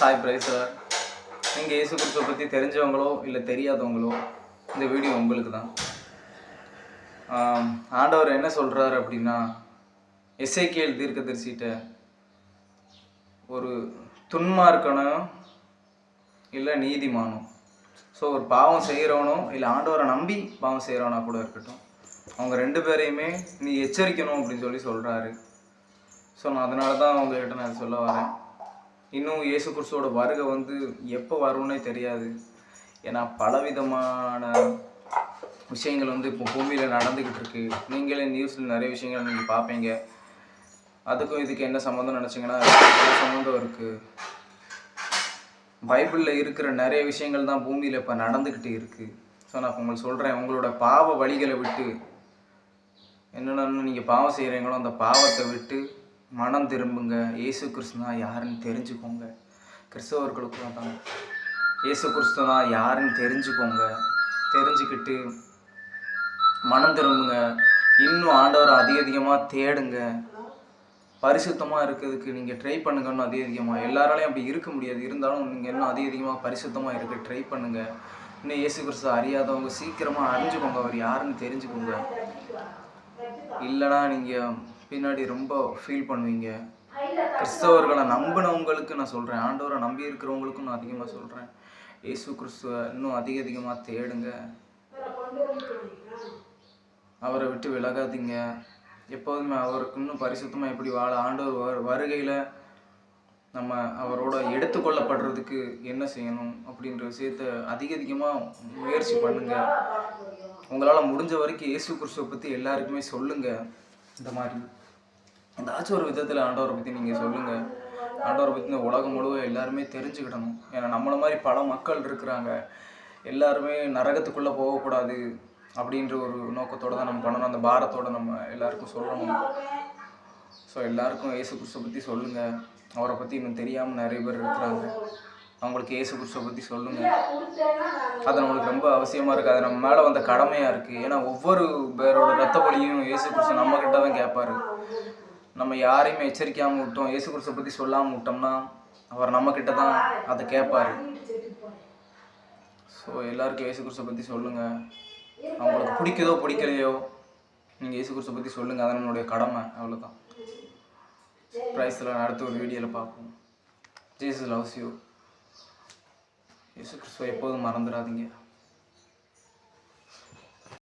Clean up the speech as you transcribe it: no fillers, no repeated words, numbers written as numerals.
Hi பிரைஸர். நீங்கள் இயேசு கிறிஸ்துவை பற்றி தெரிஞ்சவங்களோ இல்லை தெரியாதவங்களோ இந்த வீடியோ உங்களுக்கு தான். ஆண்டவர் என்ன சொல்கிறாரு அப்படின்னா, எசேக்கியேல் தீர்க்கதரிசிட்ட ஒரு துன்மார்க்கனும் இல்லை நீதிமானும், ஸோ ஒரு பாவம் செய்கிறவனும் இல்லை ஆண்டவரை நம்பி பாவம் செய்கிறவனா கூட இருக்கட்டும், அவங்க ரெண்டு பேரையுமே நீ எச்சரிக்கணும் அப்படின்னு சொல்கிறாரு. ஸோ நான் அதனால தான் அவங்ககிட்ட நான் சொல்ல வரேன். இன்னும் இயேசு கிறிஸ்துவோட வருகை எப்போ வரும்னே தெரியாது. ஏன்னா பலவிதமான விஷயங்கள் இப்போ பூமியில் நடந்துக்கிட்டு இருக்கு. நீங்களே நியூஸில் நிறைய விஷயங்கள் நீங்கள் பார்ப்பீங்க. அதுக்கும் இதுக்கு என்ன சம்மந்தம் நினச்சிங்கன்னா சம்மந்தம் இருக்குது. பைபிளில் இருக்கிற நிறைய விஷயங்கள் தான் பூமியில் இப்போ நடந்துக்கிட்டு இருக்குது. ஸோ நான் இப்போ உங்களுக்கு சொல்கிறேன், உங்களோட பாவ வழிகளை விட்டு என்னென்னு நீங்கள் பாவம் செய்கிறீங்களோ அந்த பாவத்தை விட்டு மனம் திரும்புங்க. இயேசு கிறிஸ்துனா யாருன்னு தெரிஞ்சுக்கோங்க. கிறிஸ்தவர்களுக்கு தான் இயேசு கிறிஸ்துனா யாருன்னு தெரிஞ்சுக்கோங்க. தெரிஞ்சுக்கிட்டு மனம் திரும்புங்க. இன்னும் ஆண்டவரை அதிகமாக தேடுங்க. பரிசுத்தமாக இருக்கிறதுக்கு நீங்கள் ட்ரை பண்ணுங்கன்னு அதிகமாக. எல்லாராலையும் அப்படி இருக்க முடியாது. இருந்தாலும் நீங்கள் இன்னும் அதிகமாக பரிசுத்தமாக இருக்க ட்ரை பண்ணுங்கள். இன்னும் இயேசு கிறிஸ்து அறியாதவங்க சீக்கிரமாக அறிஞ்சுக்கோங்க. அவர் யாருன்னு தெரிஞ்சுக்கோங்க. இல்லைனா நீங்கள் பின்னாடி ரொம்ப ஃபீல் பண்ணுவீங்க. கிறிஸ்தவர்களை நம்பினவங்களுக்கு நான் சொல்கிறேன், ஆண்டவரை நம்பி இருக்கிறவங்களுக்கும் நான் அதிகமாக சொல்கிறேன், இயேசு கிறிஸ்துவை இன்னும் அதிகமாக தேடுங்க. அவரை விட்டு விலகாதீங்க. எப்போதுமே அவருக்கு இன்னும் பரிசுத்தமாக எப்படி வாழ, ஆண்டவர் வருகையில் நம்ம அவரோட எடுத்துக்கொள்ளப்படுறதுக்கு என்ன செய்யணும் அப்படின்ற விஷயத்த அதிகமாக முயற்சி பண்ணுங்கள். உங்களால் முடிஞ்ச வரைக்கும் இயேசு கிறிஸ்துவை பற்றி எல்லாருக்குமே சொல்லுங்கள். இந்த மாதிரி ஏதாச்சும் ஒரு விதத்தில் ஆண்டவரை பற்றி நீங்கள் சொல்லுங்கள். ஆண்டவரை பற்றி இந்த உலகம் முழுவதும் எல்லாருமே தெரிஞ்சுக்கிடணும். ஏன்னா நம்மளை மாதிரி பல மக்கள் இருக்கிறாங்க. எல்லாருமே நரகத்துக்குள்ளே போகக்கூடாது அப்படின்ற ஒரு நோக்கத்தோடு தான் நம்ம பண்ணணும். அந்த பாரத்தோடு நம்ம எல்லாருக்கும் சொல்லணும். ஸோ எல்லாருக்கும் இயேசு கிறிஸ்துவை பற்றி சொல்லுங்கள். அவரை பற்றி இன்னும் தெரியாமல் நிறைய பேர் இருக்கிறாங்க. அவங்களுக்கு இயேசு கிறிஸ்துவை பற்றி சொல்லுங்கள். அது நம்மளுக்கு ரொம்ப அவசியமாக இருக்குது. அது நம்ம மேலே வந்த கடமையாக இருக்குது. ஏன்னா ஒவ்வொரு பேரோட ரத்த பலியும் இயேசு கிறிஸ்து நம்மக்கிட்ட தான் கேட்பார். நம்ம யாரையுமே எச்சரிக்காமல் விட்டோம், இயேசு கிறிஸ்துவை பற்றி சொல்லாமல் விட்டோம்னா அவர் நம்மக்கிட்ட தான் அதை கேட்பார். ஸோ எல்லாருக்கும் இயேசு கிறிஸ்துவை பற்றி சொல்லுங்கள். அவங்களுக்கு பிடிக்குதோ பிடிக்கலையோ நீங்கள் இயேசு கிறிஸ்துவை பற்றி சொல்லுங்கள். அது நம்மளுடைய கடமை. அவ்வளோதான். ப்ரைஸில் அடுத்த ஒரு வீடியோவில் பார்ப்போம். Jesus loves you. இயேசு கிறிஸ்துவை எப்போதும் மறந்துடாதீங்க.